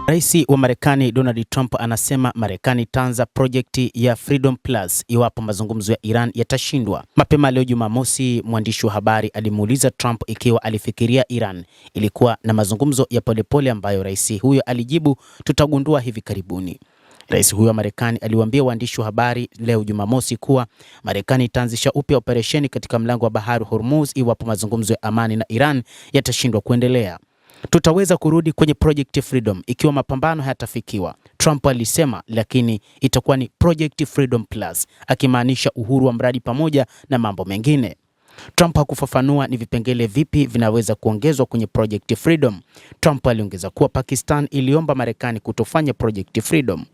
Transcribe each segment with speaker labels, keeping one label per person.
Speaker 1: Rais wa Marekani Donald Trump anasema Marekani itaanza projekti ya Freedom Plus iwapo mazungumzo ya Iran yatashindwa. Mapema leo Jumamosi, mwandishi wa habari alimuuliza Trump ikiwa alifikiria Iran ilikuwa na mazungumzo ya polepole ambayo rais huyo alijibu, tutagundua hivi karibuni. Rais huyo wa Marekani aliwaambia waandishi wa habari leo Jumamosi kuwa Marekani itaanzisha upya operesheni katika mlango wa bahari Hormuz iwapo mazungumzo ya amani na Iran yatashindwa kuendelea. Tutaweza kurudi kwenye Project Freedom ikiwa mapambano hayatafikiwa, Trump alisema, lakini itakuwa ni Project Freedom Plus, akimaanisha uhuru wa mradi pamoja na mambo mengine. Trump hakufafanua ni vipengele vipi vinaweza kuongezwa kwenye Project Freedom. Trump aliongeza kuwa Pakistan iliomba Marekani kutofanya Project Freedom.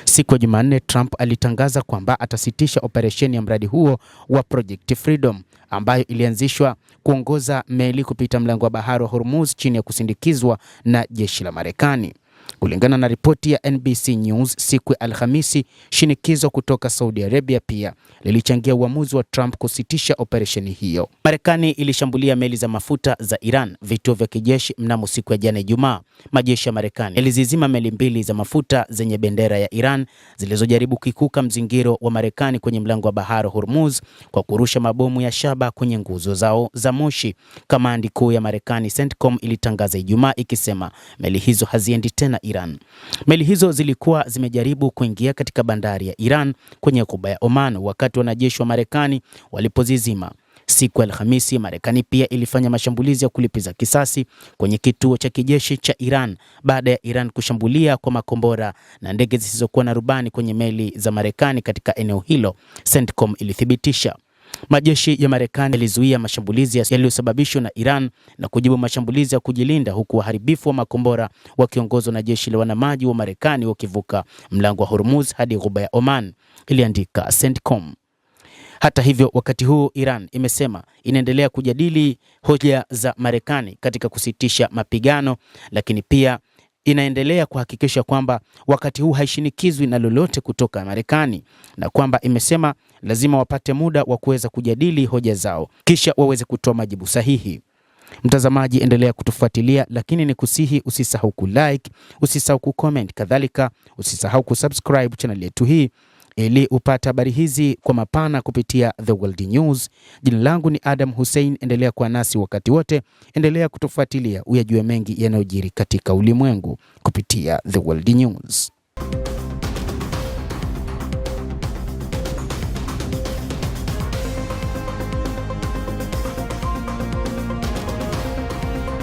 Speaker 1: Siku ya Jumanne, Trump alitangaza kwamba atasitisha operesheni ya mradi huo wa Project Freedom ambayo ilianzishwa kuongoza meli kupita mlango wa bahari wa Hormuz chini ya kusindikizwa na jeshi la Marekani. Kulingana na ripoti ya NBC News siku ya Alhamisi, shinikizo kutoka Saudi Arabia pia lilichangia uamuzi wa Trump kusitisha operesheni hiyo. Marekani ilishambulia meli za mafuta za Iran, vituo vya kijeshi mnamo siku ya jana Ijumaa. Majeshi ya Marekani yalizizima meli mbili za mafuta zenye bendera ya Iran zilizojaribu kikuka mzingiro wa Marekani kwenye mlango wa bahari Hormuz kwa kurusha mabomu ya shaba kwenye nguzo zao za moshi. Kamandi kuu ya Marekani CENTCOM ilitangaza Ijumaa ikisema meli hizo haziendi tena Iran. Meli hizo zilikuwa zimejaribu kuingia katika bandari ya Iran kwenye Ghuba ya Oman wakati wanajeshi wa Marekani walipozizima. Siku ya Alhamisi, Marekani pia ilifanya mashambulizi ya kulipiza kisasi kwenye kituo cha kijeshi cha Iran baada ya Iran kushambulia kwa makombora na ndege zisizokuwa na rubani kwenye meli za Marekani katika eneo hilo, CENTCOM ilithibitisha. Majeshi ya Marekani yalizuia mashambulizi yaliyosababishwa na Iran na kujibu mashambulizi ya kujilinda, huku waharibifu wa makombora wakiongozwa na jeshi la wanamaji wa Marekani wakivuka mlango wa Hormuz hadi Ghuba ya Oman, iliandika CENTCOM. Hata hivyo, wakati huu Iran imesema inaendelea kujadili hoja za Marekani katika kusitisha mapigano, lakini pia inaendelea kuhakikisha kwamba wakati huu haishinikizwi na lolote kutoka Marekani, na kwamba imesema lazima wapate muda wa kuweza kujadili hoja zao kisha waweze kutoa majibu sahihi. Mtazamaji, endelea kutufuatilia, lakini ni kusihi usisahau kulike, usisahau kucomment, kadhalika usisahau kusubscribe channel yetu hii ili upate habari hizi kwa mapana kupitia The World News. Jina langu ni Adam Hussein, endelea kuwa nasi wakati wote, endelea kutufuatilia uyajue mengi yanayojiri katika ulimwengu kupitia The World News.